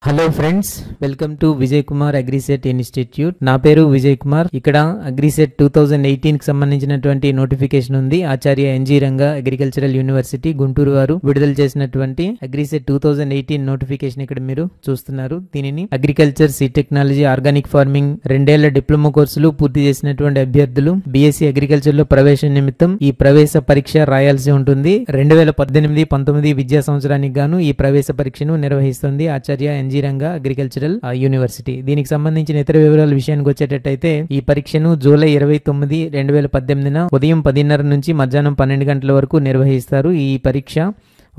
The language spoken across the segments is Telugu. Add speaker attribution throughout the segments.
Speaker 1: Hello friends, welcome to Vijay Kumar AGRICET institute. నా పేరు విజయ్ కుమార్. ఇక్కడ అగ్రిసెట్ 2018 కి సంబంధించినటువంటి నోటిఫికేషన్ ఉంది. Acharya NG Ranga agricultural university Guntur వారు విడుదల చేసినటువంటి అగ్రిసెట్ 2018 నోటిఫికేషన్ ఇక్కడ మీరు చూస్తున్నారు. దీనిని agriculture, seed technology, organic farming 2 ఏళ్ల డిప్లొమా కోర్సులు పూర్తి చేసినటువంటి అభ్యర్థులు బీఎస్సీ అగ్రికల్చర్ లో ప్రవేశం నిమిత్తం ఈ ప్రవేశ పరీక్ష రాయాల్సి ఉంటుంది. 2018-19 విద్యా సంవత్సరానికి గాను ఈ ప్రవేశ పరీక్షను నిర్వహిస్తుంది ఆచార్య ఎన్జీ రంగా అగ్రికల్చరల్ యూనివర్సిటీ. దీనికి సంబంధించిన ఇతర వివరాల విషయానికి వచ్చేటట్టయితే ఈ పరీక్షను జూలై 29, 2018 ఉదయం 10:30 నుంచి మధ్యాహ్నం 12 గంటల వరకు నిర్వహిస్తారు. ఈ పరీక్ష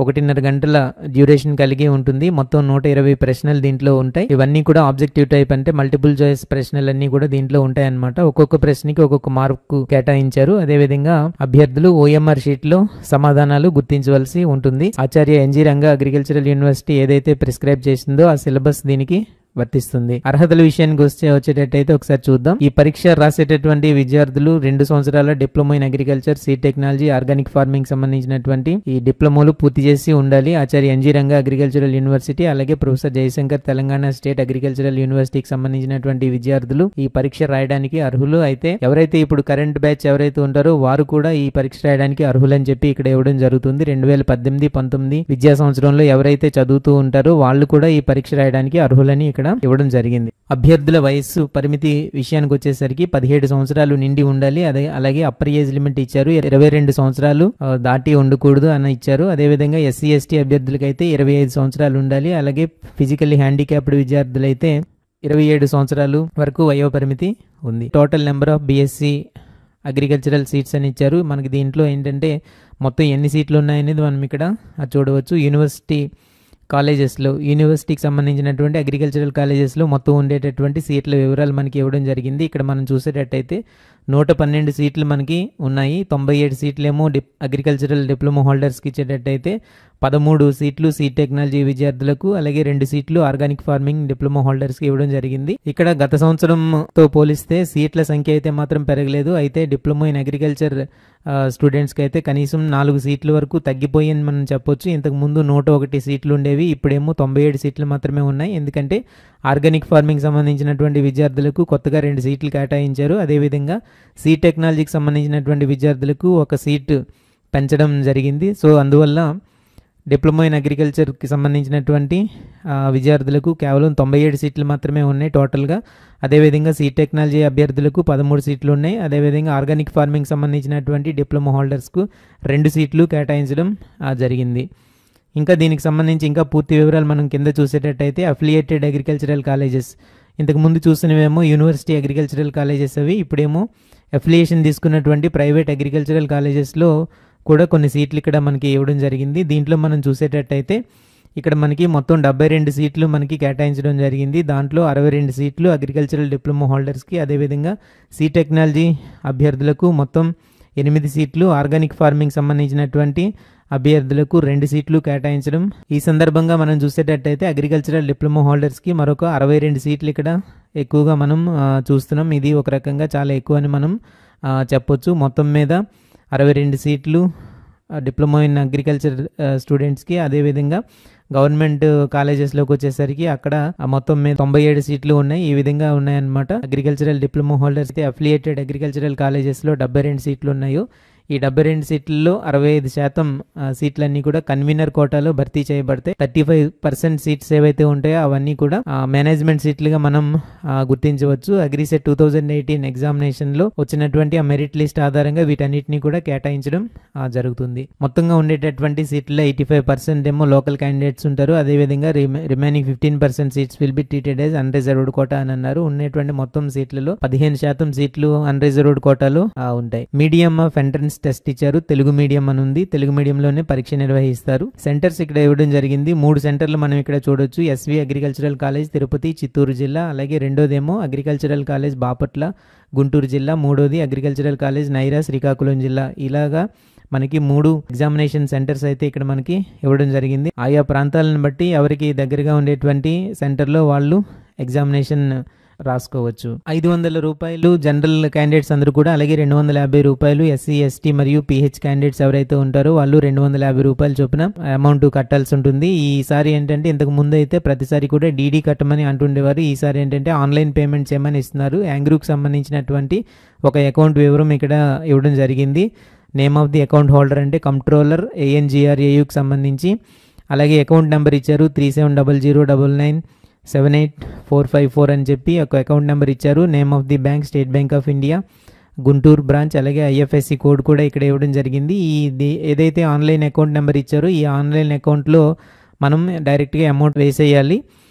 Speaker 1: 1.5 గంటల డ్యూరేషన్ కలిగి ఉంటుంది. మొత్తం 120 ప్రశ్నలు దీంట్లో ఉంటాయి. ఇవన్నీ కూడా ఆబ్జెక్టివ్ టైప్, అంటే మల్టిపుల్ చాయిస్ ప్రశ్నలు అన్ని కూడా దీంట్లో ఉంటాయి అన్నమాట. ఒక్కొక్క ప్రశ్నకి ఒక్కొక్క మార్కు కేటాయించారు. అదేవిధంగా అభ్యర్థులు ఓఎంఆర్ షీట్ లో సమాధానాలు గుర్తించవలసి ఉంటుంది. ఆచార్య ఎన్జీ రంగా అగ్రికల్చరల్ యూనివర్సిటీ ఏదైతే ప్రిస్క్రైబ్ చేసిందో ఆ సిలబస్ దీనికి వర్తిస్తుంది. అర్హతల విషయానికి వచ్చేటట్టయితే ఒకసారి చూద్దాం. ఈ పరీక్ష రాసేటటువంటి విద్యార్థులు 2 సంవత్సరాల diploma in agriculture, seed technology, organic farming సంబంధించినటువంటి ఈ డిప్లొమాలు పూర్తి చేసి ఉండాలి. Acharya NG Ranga agricultural university అలాగే professor Jayashankar Telangana state agricultural యూనివర్సిటీకి సంబంధించినటువంటి విద్యార్థులు ఈ పరీక్ష రాయడానికి అర్హులు. అయితే ఎవరైతే ఇప్పుడు కరెంట్ బ్యాచ్ ఎవరైతే ఉంటారో వారు కూడా ఈ పరీక్ష రాయడానికి అర్హులని చెప్పి ఇక్కడ ఇవ్వడం జరుగుతుంది. 2018-19 విద్యా సంవత్సరంలో ఎవరైతే చదువుతూ ఉంటారో వాళ్ళు కూడా ఈ పరీక్ష రాయడానికి అర్హులని ఇక్కడ ఇవ్వడం జరిగింది. అభ్యర్థుల వయస్సు పరిమితి విషయానికి వచ్చేసరికి 17 సంవత్సరాలు నిండి ఉండాలి. అలాగే అప్పర్ ఏజ్ లిమిట్ ఇచ్చారు. 22 సంవత్సరాలు దాటి ఉండకూడదు అని ఇచ్చారు. అదేవిధంగా ఎస్సీ ఎస్టీ అభ్యర్థులకైతే 25 సంవత్సరాలు ఉండాలి. అలాగే ఫిజికల్లీ హ్యాండిక్యాప్డ్ విద్యార్థులైతే 27 సంవత్సరాలు వరకు వయో పరిమితి ఉంది. Total number of BSc agricultural seats అని ఇచ్చారు. మనకి దీంట్లో ఏంటంటే మొత్తం ఎన్ని సీట్లు ఉన్నాయనేది మనం ఇక్కడ చూడవచ్చు. యూనివర్సిటీకి సంబంధించినటువంటి అగ్రికల్చరల్ కాలేజెస్లో మొత్తం ఉండేటటువంటి సీట్ల వివరాలు మనకి ఇవ్వడం జరిగింది. ఇక్కడ మనం చూసేటట్టయితే 112 సీట్లు మనకి ఉన్నాయి. 97 సీట్లేమో అగ్రికల్చరల్ డిప్లొమా హోల్డర్స్కి ఇచ్చేటట్టయితే 13 సీట్లు సీడ్ టెక్నాలజీ విద్యార్థులకు, అలాగే 2 సీట్లు ఆర్గానిక్ ఫార్మింగ్ డిప్లొమా హోల్డర్స్కి ఇవ్వడం జరిగింది. ఇక్కడ గత సంవత్సరంతో పోలిస్తే సీట్ల సంఖ్య అయితే మాత్రం పెరగలేదు. అయితే డిప్లొమా ఇన్ అగ్రికల్చర్ స్టూడెంట్స్కి అయితే కనీసం 4 సీట్ల వరకు తగ్గిపోయిందని మనం చెప్పొచ్చు. ఇంతకు ముందు 101 సీట్లు ఉండేవి, ఇప్పుడేమో 97 సీట్లు మాత్రమే ఉన్నాయి. ఎందుకంటే ఆర్గానిక్ ఫార్మింగ్ సంబంధించినటువంటి విద్యార్థులకు కొత్తగా 2 సీట్లు కేటాయించారు. అదేవిధంగా సీడ్ టెక్నాలజీకి సంబంధించినటువంటి విద్యార్థులకు 1 సీట్ పెంచడం జరిగింది. సో అందువల్ల డిప్లొమా ఇన్ అగ్రికల్చర్కి సంబంధించినటువంటి విద్యార్థులకు కేవలం 97 సీట్లు మాత్రమే ఉన్నాయి టోటల్గా. అదేవిధంగా సీడ్ టెక్నాలజీ అభ్యర్థులకు 13 సీట్లు ఉన్నాయి. అదేవిధంగా ఆర్గానిక్ ఫార్మింగ్ సంబంధించినటువంటి డిప్లొమా హోల్డర్స్కు 2 సీట్లు కేటాయించడం జరిగింది. ఇంకా దీనికి సంబంధించి ఇంకా పూర్తి వివరాలు మనం కింద చూసేటట్టయితే అఫిలియేటెడ్ అగ్రికల్చరల్ కాలేజెస్, ఇంతకు ముందు చూసినవేమో యూనివర్సిటీ అగ్రికల్చరల్ కాలేజెస్ అవి, ఇప్పుడేమో అఫిలియేషన్ తీసుకున్నటువంటి ప్రైవేట్ అగ్రికల్చరల్ కాలేజెస్లో కూడా కొన్ని సీట్లు ఇక్కడ మనకి ఇవ్వడం జరిగింది. దీంట్లో మనం చూసేటట్టయితే ఇక్కడ మనకి మొత్తం 72 సీట్లు మనకి కేటాయించడం జరిగింది. దాంట్లో 62 సీట్లు అగ్రికల్చరల్ డిప్లొమా హోల్డర్స్కి, అదేవిధంగా సీడ్ టెక్నాలజీ అభ్యర్థులకు మొత్తం 8 సీట్లు, ఆర్గానిక్ ఫార్మింగ్ సంబంధించినటువంటి అభ్యర్థులకు 2 సీట్లు కేటాయించడం. ఈ సందర్భంగా మనం చూసేటట్టయితే అగ్రికల్చరల్ డిప్లొమా హోల్డర్స్కి మరొక 62 సీట్లు ఇక్కడ ఎక్కువగా మనం చూస్తున్నాం. ఇది ఒక రకంగా చాలా ఎక్కువ అని మనం చెప్పొచ్చు. మొత్తం మీద 62 సీట్లు డిప్లొమా ఇన్ అగ్రికల్చర్ స్టూడెంట్స్కి, అదేవిధంగా గవర్నమెంట్ కాలేజెస్లోకి వచ్చేసరికి అక్కడ మొత్తం మీద 97 సీట్లు ఉన్నాయి. ఈ విధంగా ఉన్నాయన్నమాట. అగ్రికల్చరల్ డిప్లొమా హోల్డర్స్ అయితే అఫిలియేటెడ్ అగ్రికల్చరల్ కాలేజెస్లో 72 సీట్లు ఉన్నాయో ఈ 72 సీట్లలో 65% సీట్లన్నీ కూడా కన్వీనర్ కోటాలో భర్తీ చేయబడతాయి. 35% సీట్స్ ఏవైతే ఉంటాయో అవన్నీ కూడా మేనేజ్మెంట్ సీట్లుగా మనం గుర్తించవచ్చు. అగ్రిసెట్ 2018 ఎగ్జామినేషన్లో వచ్చినటువంటి ఆ మెరిట్ లిస్ట్ ఆధారంగా వీటన్నిటిని కూడా కేటాయించడం జరుగుతుంది. మొత్తంగా ఉండేటటువంటి సీట్లలో 85% ఏమో లోకల్ క్యాండిడేట్స్ ఉంటారు. అదేవిధంగా remaining 15% seats will be treated as unreserved quota అని అన్నారు. ఉన్నటువంటి మొత్తం సీట్లలో 15% సీట్లు అన్రిజర్వ్డ్ కోటాలో ఉంటాయి. మీడియం ఆఫ్ ఎంట్రన్స్ టెస్ట్ ఇచ్చారు. తెలుగు మీడియం అని ఉంది. తెలుగు మీడియంలోనే పరీక్ష నిర్వహిస్తారు. సెంటర్స్ ఇక్కడ ఇవ్వడం జరిగింది. 3 సెంటర్లు మనం ఇక్కడ చూడొచ్చు. SV agricultural college Tirupati, Chittoor జిల్లా, అలాగే రెండోదేమో అగ్రికల్చరల్ కాలేజ్ బాపట్ల, గుంటూరు జిల్లా, మూడోది అగ్రికల్చరల్ కాలేజ్ నైరా, శ్రీకాకుళం జిల్లా. ఇలాగా మనకి 3 ఎగ్జామినేషన్ సెంటర్స్ అయితే ఇక్కడ మనకి ఇవ్వడం జరిగింది. ఆయా ప్రాంతాలను బట్టి ఎవరికి దగ్గరగా ఉండేటువంటి సెంటర్లో వాళ్ళు ఎగ్జామినేషన్ రాసుకోవచ్చు. 500 రూపాయలు జనరల్ క్యాండిడేట్స్ అందరూ కూడా, అలాగే 250 రూపాయలు ఎస్సీ ఎస్టీ మరియు పిహెచ్ క్యాండిడేట్స్ ఎవరైతే ఉంటారో వాళ్ళు 250 రూపాయలు చొప్పున అమౌంట్ కట్టాల్సి ఉంటుంది. ఈసారి ఏంటంటే ఇంతకు ముందు అయితే ప్రతిసారి కూడా డీడీ కట్టమని అంటుండేవారు. ఈసారి ఏంటంటే ఆన్లైన్ పేమెంట్ చేయమని ఇస్తున్నారు. యాంగ్రూకి సంబంధించినటువంటి ఒక అకౌంట్ వివరం ఇక్కడ ఇవ్వడం జరిగింది. Name of the account holder అంటే కంట్రోలర్ ANGRAUకి సంబంధించి, అలాగే అకౌంట్ నెంబర్ ఇచ్చారు 370099784454 అని చెప్పి ఒక అకౌంట్ నెంబర్ ఇచ్చారు. Name of the bank state bank of India Guntur branch, అలాగే IFSC కోడ్ కూడా ఇక్కడ ఇవ్వడం జరిగింది. ఏదైతే ఆన్లైన్ అకౌంట్ నెంబర్ ఇచ్చారో ఈ ఆన్లైన్ అకౌంట్లో మనం డైరెక్ట్గా అమౌంట్ వేసేయాలి.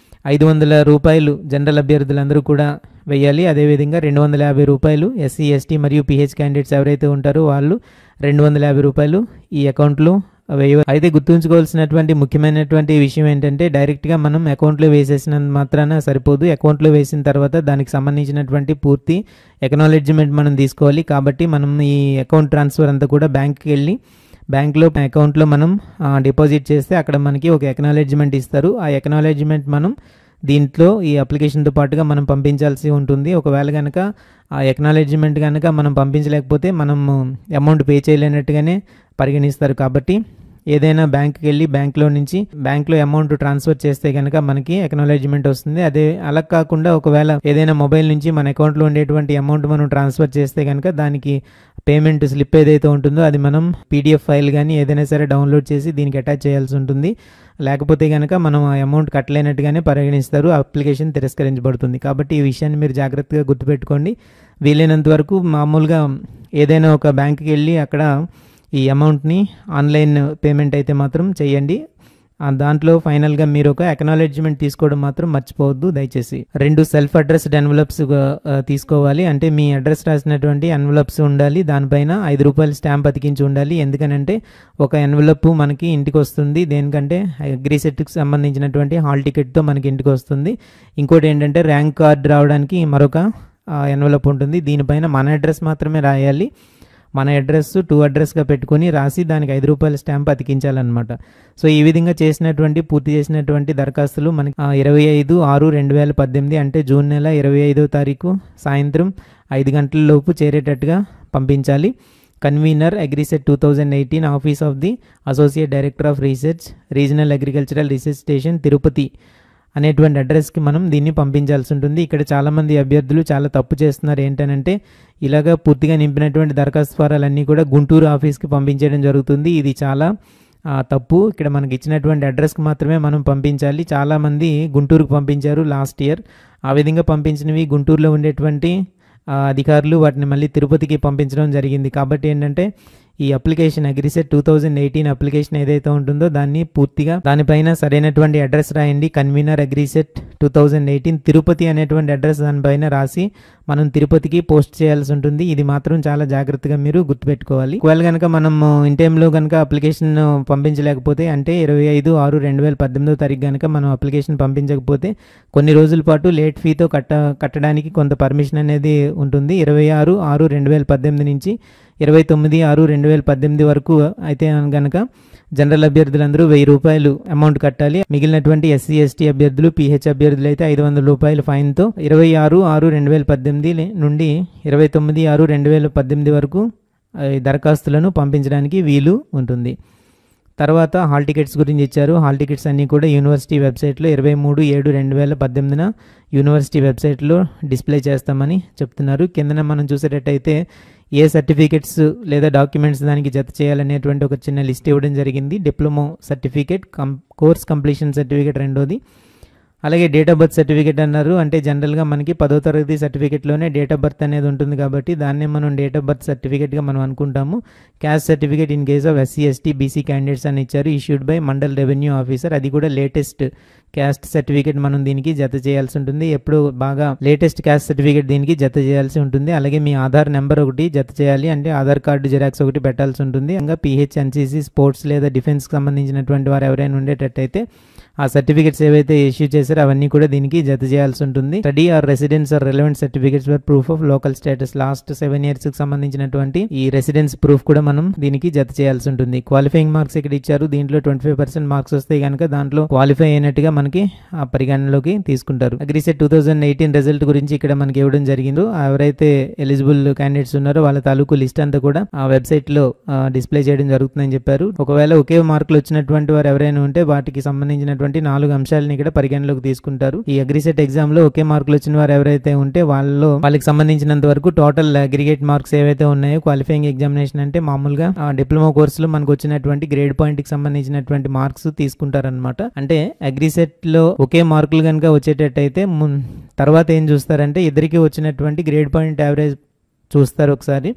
Speaker 1: 500 రూపాయలు జనరల్ అభ్యర్థులందరూ కూడా వేయాలి. అదేవిధంగా 250 రూపాయలు ఎస్సీ ఎస్టీ మరియు పిహెచ్ క్యాండిడేట్స్ ఎవరైతే ఉంటారో వాళ్ళు 250 రూపాయలు ఈ అకౌంట్లో వేయాలి. అయితే గుర్తుంచుకోవాల్సినటువంటి ముఖ్యమైనటువంటి విషయం ఏంటంటే డైరెక్ట్గా మనం అకౌంట్లో వేసేసినంత మాత్రాన సరిపోదు. అకౌంట్లో వేసిన తర్వాత దానికి సంబంధించినటువంటి పూర్తి ఎక్నాలెడ్జ్మెంట్ మనం తీసుకోవాలి. కాబట్టి మనం ఈ అకౌంట్ ట్రాన్స్ఫర్ అంతా కూడా బ్యాంక్కి వెళ్ళి బ్యాంక్లో అకౌంట్లో మనం డిపాజిట్ చేస్తే అక్కడ మనకి ఒక ఎక్నాలెడ్జ్మెంట్ ఇస్తారు. ఆ ఎక్నాలెడ్జ్మెంట్ మనం దీంట్లో ఈ అప్లికేషన్తో పాటుగా మనం పంపించాల్సి ఉంటుంది. ఒకవేళ కనుక ఆ ఎక్నాలెడ్జ్మెంట్ కనుక మనం పంపించలేకపోతే మనం అమౌంట్ పే చేయలేనట్టుగానే పరిగణిస్తారు. కాబట్టి ఏదైనా బ్యాంక్కి వెళ్ళి బ్యాంక్లో అమౌంట్ ట్రాన్స్ఫర్ చేస్తే కనుక మనకి ఎక్నాలెడ్జ్మెంట్ వస్తుంది. అలా కాకుండా ఒకవేళ ఏదైనా మొబైల్ నుంచి మన అకౌంట్లో ఉండేటువంటి అమౌంట్ మనం ట్రాన్స్ఫర్ చేస్తే కనుక దానికి పేమెంట్ స్లిప్ ఏదైతే ఉంటుందో అది మనం PDF ఫైల్ కానీ ఏదైనా సరే డౌన్లోడ్ చేసి దీనికి అటాచ్ చేయాల్సి ఉంటుంది. లేకపోతే కనుక మనం ఆ అమౌంట్ కట్టలేనట్టుగానే పరిగణిస్తారు, అప్లికేషన్ తిరస్కరించబడుతుంది. కాబట్టి ఈ విషయాన్ని మీరు జాగ్రత్తగా గుర్తుపెట్టుకోండి. వీలైనంత వరకు మామూలుగా ఏదైనా ఒక బ్యాంక్కి వెళ్ళి అక్కడ ఈ అమౌంట్ని ఆన్లైన్ పేమెంట్ అయితే మాత్రం చేయండి. దాంట్లో ఫైనల్గా మీరు ఒక అక్నాలెడ్జ్మెంట్ తీసుకోవడం మాత్రం మర్చిపోవద్దు దయచేసి. 2 సెల్ఫ్ అడ్రస్డ్ ఎన్వలప్స్ తీసుకోవాలి. అంటే మీ అడ్రస్ రాసినటువంటి ఎన్వలప్స్ ఉండాలి. దానిపైన 5 రూపాయల స్టాంప్ అతికించి ఉండాలి. ఎందుకనంటే ఒక ఎన్వలప్ మనకి ఇంటికి వస్తుంది. దేనికంటే అగ్రిసెట్కి సంబంధించినటువంటి హాల్ టికెట్తో మనకి ఇంటికి వస్తుంది. ఇంకోటి ఏంటంటే ర్యాంక్ కార్డ్ రావడానికి మరొక ఎన్వలప్ ఉంటుంది. దీనిపైన మన అడ్రస్ మాత్రమే రాయాలి. మన అడ్రస్ 2 అడ్రస్గా పెట్టుకొని రాసి దానికి 5 రూపాయల స్టాంప్ అతికించాలన్నమాట. సో ఈ విధంగా పూర్తి చేసినటువంటి దరఖాస్తులు మనకి 25/6/2018 అంటే జూన్ నెల 25వ తారీఖు సాయంత్రం 5 గంటల లోపు చేరేటట్టుగా పంపించాలి. Convener AGRICET 2018 office of the associate director of research regional agricultural research station Tirupati అనేటువంటి అడ్రస్కి మనం దీన్ని పంపించాల్సి ఉంటుంది. ఇక్కడ చాలామంది అభ్యర్థులు చాలా తప్పు చేస్తున్నారు. ఏంటనంటే ఇలాగా పూర్తిగా నింపినటువంటి దరఖాస్తు ఫారాలన్నీ కూడా గుంటూరు ఆఫీస్కి పంపించడం జరుగుతుంది. ఇది చాలా తప్పు. ఇక్కడ మనకి ఇచ్చినటువంటి అడ్రస్కి మాత్రమే మనం పంపించాలి. చాలామంది గుంటూరుకు పంపించారు లాస్ట్ ఇయర్. ఆ విధంగా పంపించినవి గుంటూరులో ఉండేటువంటి అధికారులు వాటిని మళ్ళీ తిరుపతికి పంపించడం జరిగింది. కాబట్టి ఏంటంటే ఈ అప్లికేషన్ అగ్రిసెట్ 2018 అప్లికేషన్ ఏదైతే ఉంటుందో దానిపైన సరైనటువంటి అడ్రస్ రాయండి. కన్వీనర్ అగ్రిసెట్ 2018 తిరుపతి అనేటువంటి అడ్రస్ దానిపైన రాసి మనం తిరుపతికి పోస్ట్ చేయాల్సి ఉంటుంది. ఇది మాత్రం చాలా జాగ్రత్తగా మీరు గుర్తుపెట్టుకోవాలి. ఒకవేళ కనుక మనం ఇన్ టైంలో కనుక అప్లికేషన్ పంపించలేకపోతే అంటే 25/6/2018 తారీఖు కనుక మనం అప్లికేషన్ పంపించకపోతే కొన్ని రోజుల పాటు లేట్ ఫీతో కట్టడానికి కొంత పర్మిషన్ అనేది ఉంటుంది. 26/6/2018 నుంచి 29/6/2018 వరకు అయితే కనుక జనరల్ అభ్యర్థులందరూ 1000 రూపాయలు అమౌంట్ కట్టాలి. మిగిలినటువంటి ఎస్సీ ఎస్టీ అభ్యర్థులు PH అభ్యర్థులు అయితే 500 రూపాయల ఫైన్తో 26/6/2018 నుండి 29/6/2018 వరకు దరఖాస్తులను పంపించడానికి వీలు ఉంటుంది. తర్వాత హాల్ టికెట్స్ గురించి ఇచ్చారు. హాల్ టికెట్స్ అన్నీ కూడా యూనివర్సిటీ వెబ్సైట్లో 23/7/2018 యూనివర్సిటీ వెబ్సైట్లో డిస్ప్లే చేస్తామని చెప్తున్నారు. కిందన మనం చూసేటట్టయితే ఏ సర్టిఫికెట్స్ లేదా డాక్యుమెంట్స్ దానికి జత చేయాలనేటువంటి ఒక చిన్న లిస్ట్ ఇవ్వడం జరిగింది. Diploma certificate, course completion certificate రెండోది, అలాగే డేట్ ఆఫ్ బర్త్ సర్టిఫికేట్ అన్నారు. అంటే జనరల్గా మనకి 10వ తరగతి సర్టిఫికేట్లోనే డేట్ ఆఫ్ బర్త్ అనేది ఉంటుంది కాబట్టి దాన్నే మనం డేట్ ఆఫ్ బర్త్ సర్టిఫికేట్గా మనం అనుకుంటాము. Caste certificate in case of SC ST BC candidates అని ఇచ్చారు. Issued by mandal revenue officer. అది కూడా లేటెస్ట్ క్యాస్ట్ సర్టిఫికేట్ మనం దీనికి జత చేయాల్సి ఉంటుంది. ఎప్పుడు బాగా లేటెస్ట్ క్యాస్ట్ సర్టిఫికేట్ దీనికి జత చేయాల్సి ఉంటుంది. అలాగే మీ ఆధార్ నెంబర్ ఒకటి జత చేయాలి. అంటే ఆధార్ కార్డు జిరాక్స్ ఒకటి పెట్టాల్సి ఉంటుంది. ఇంకా PH NCC స్పోర్ట్స్ లేదా డిఫెన్స్కి సంబంధించినటువంటి వారు ఎవరైనా ఉండేటట్టయితే ఆ సర్టిఫికేట్స్ ఏవైతే ఇష్యూ చేశారో సరే అవన్నీ కూడా దీనికి జత చేయాల్సి ఉంటుంది. Study or residence or relevant certificates for proof of local status last 7 years కి సంబంధించినటువంటి ఈ రెసిడెన్స్ ప్రూఫ్ కూడా మనం దీనికి జత చేయాల్సి ఉంటుంది. క్వాలిఫైయింగ్ మార్క్స్ ఇక్కడ ఇచ్చారు. దీంట్లో 25% మార్క్స్ వస్తాయి కనుక దాంట్లో క్వాలిఫై అయినట్టుగా మనకి ఆ పరిగణనలోకి తీసుకుంటారు. అగ్రిసెట్ 2018 రిజల్ట్ గురించి ఇక్కడ మనకి ఇవ్వడం జరిగింది. ఎవరైతే ఎలిజిబుల్ క్యాండిడేట్స్ ఉన్నారో వాళ్ళ తాలూకు లిస్ట్ అంతా కూడా ఆ వెబ్సైట్ లో డిస్ప్లే చేయడం జరుగుతుందని చెప్పారు. ఒకవేళ ఒకే మార్కులు వచ్చినటువంటి వారు ఎవరైనా ఉంటే వాటికి సంబంధించినటువంటి 4 అంశాలను ఇక్కడ పరిగణలోకి తీసుకుంటారు. ఈ అగ్రిసెట్ ఎగ్జామ్ లో ఒకే మార్కులు వచ్చిన వారు ఎవరైతే ఉంటే వాళ్ళకి సంబంధించినంత వరకు టోటల్ అగ్రిగేట్ మార్క్స్ ఏవైతే ఉన్నాయో క్వాలిఫైయింగ్ ఎగ్జామినేషన్ అంటే మామూలుగా డిప్లొమా కోర్సులో మనకు వచ్చినటువంటి గ్రేడ్ పాయింట్ కి సంబంధించినటువంటి మార్క్స్ తీసుకుంటారనమాట. అంటే అగ్రిసెట్ లో ఒకే మార్కులు కనుక వచ్చేటట్టయితే తర్వాత ఏం చూస్తారంటే ఇద్దరికి వచ్చినటువంటి గ్రేడ్ పాయింట్ యావరేజ్ చూస్తారు ఒకసారి.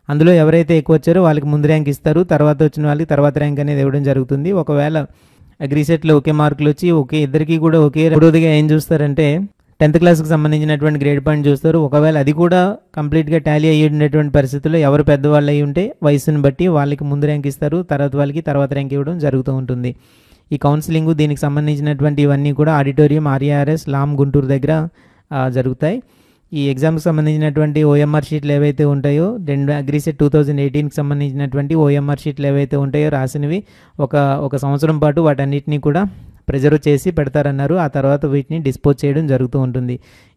Speaker 1: అందులో ఎవరైతే ఎక్కువ వచ్చారో వాళ్ళకి ముందు ర్యాంక్ ఇస్తారు, తర్వాత వచ్చిన వాళ్ళకి తర్వాత ర్యాంక్ అనేది ఇవ్వడం జరుగుతుంది. ఒకవేళ అగ్రిసెట్లో ఒకే మార్కులు వచ్చి ఇద్దరికి కూడా ఒకే మూడోదిగా ఏం చూస్తారంటే 10th క్లాస్కి సంబంధించినటువంటి గ్రేడ్ పాయింట్ చూస్తారు. ఒకవేళ అది కూడా కంప్లీట్గా టాలీ అయ్యి ఉండేటువంటి పరిస్థితుల్లో ఎవరు పెద్దవాళ్ళు అయ్యి ఉంటే వయసుని బట్టి వాళ్ళకి ముందు ర్యాంక్ ఇస్తారు, తర్వాత వాళ్ళకి తర్వాత ర్యాంక్ ఇవ్వడం జరుగుతూ ఉంటుంది. ఈ కౌన్సిలింగ్ దీనికి సంబంధించినటువంటి ఇవన్నీ కూడా ఆడిటోరియం ఆర్ఆర్ఎస్ లామ్ గుంటూరు దగ్గర జరుగుతాయి. ఈ ఎగ్జామ్కి సంబంధించినటువంటి ఓఎంఆర్ షీట్లు ఏవైతే ఉంటాయో అగ్రిసెట్ 2018కి సంబంధించినటువంటి ఓఎంఆర్ షీట్లు ఏవైతే ఉంటాయో రాసినవి ఒక సంవత్సరం పాటు వాటన్నిటినీ కూడా ప్రిజర్వ్ చేసి పెడతారన్నారు. ఆ తర్వాత వీటిని డిస్పోజ్ చేయడం జరుగుతూ ఉంటుంది.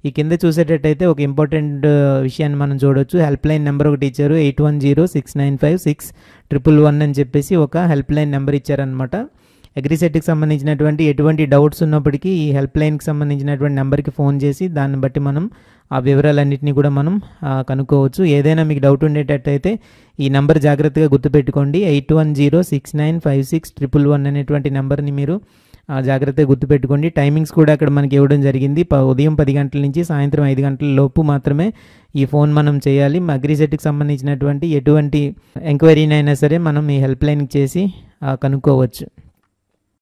Speaker 1: ఈ కింద చూసేటట్టయితే ఒక ఇంపార్టెంట్ విషయాన్ని మనం చూడొచ్చు. హెల్ప్ లైన్ నెంబర్ ఒకటి ఇచ్చారు. 8106956111 అని చెప్పేసి ఒక హెల్ప్ లైన్ నెంబర్ ఇచ్చారనమాట. అగ్రిసెట్కి సంబంధించినటువంటి ఎటువంటి డౌట్స్ ఉన్నప్పటికీ ఈ హెల్ప్ లైన్కి సంబంధించినటువంటి నెంబర్కి ఫోన్ చేసి దాన్ని బట్టి మనం ఆ వివరాలన్నింటినీ కూడా మనం కనుక్కోవచ్చు. ఏదైనా మీకు డౌట్ ఉండేటట్టయితే ఈ నెంబర్ జాగ్రత్తగా గుర్తుపెట్టుకోండి. 8106956111 అనేటువంటి నెంబర్ని మీరు జాగ్రత్తగా గుర్తుపెట్టుకోండి. టైమింగ్స్ కూడా అక్కడ మనకి ఇవ్వడం జరిగింది. ఉదయం 10 గంటల నుంచి సాయంత్రం 5 గంటల లోపు మాత్రమే ఈ ఫోన్ మనం చేయాలి. అగ్రిసెట్కి సంబంధించినటువంటి ఎటువంటి ఎంక్వైరీనైనా సరే మనం ఈ హెల్ప్ లైన్కి చేసి కనుక్కోవచ్చు.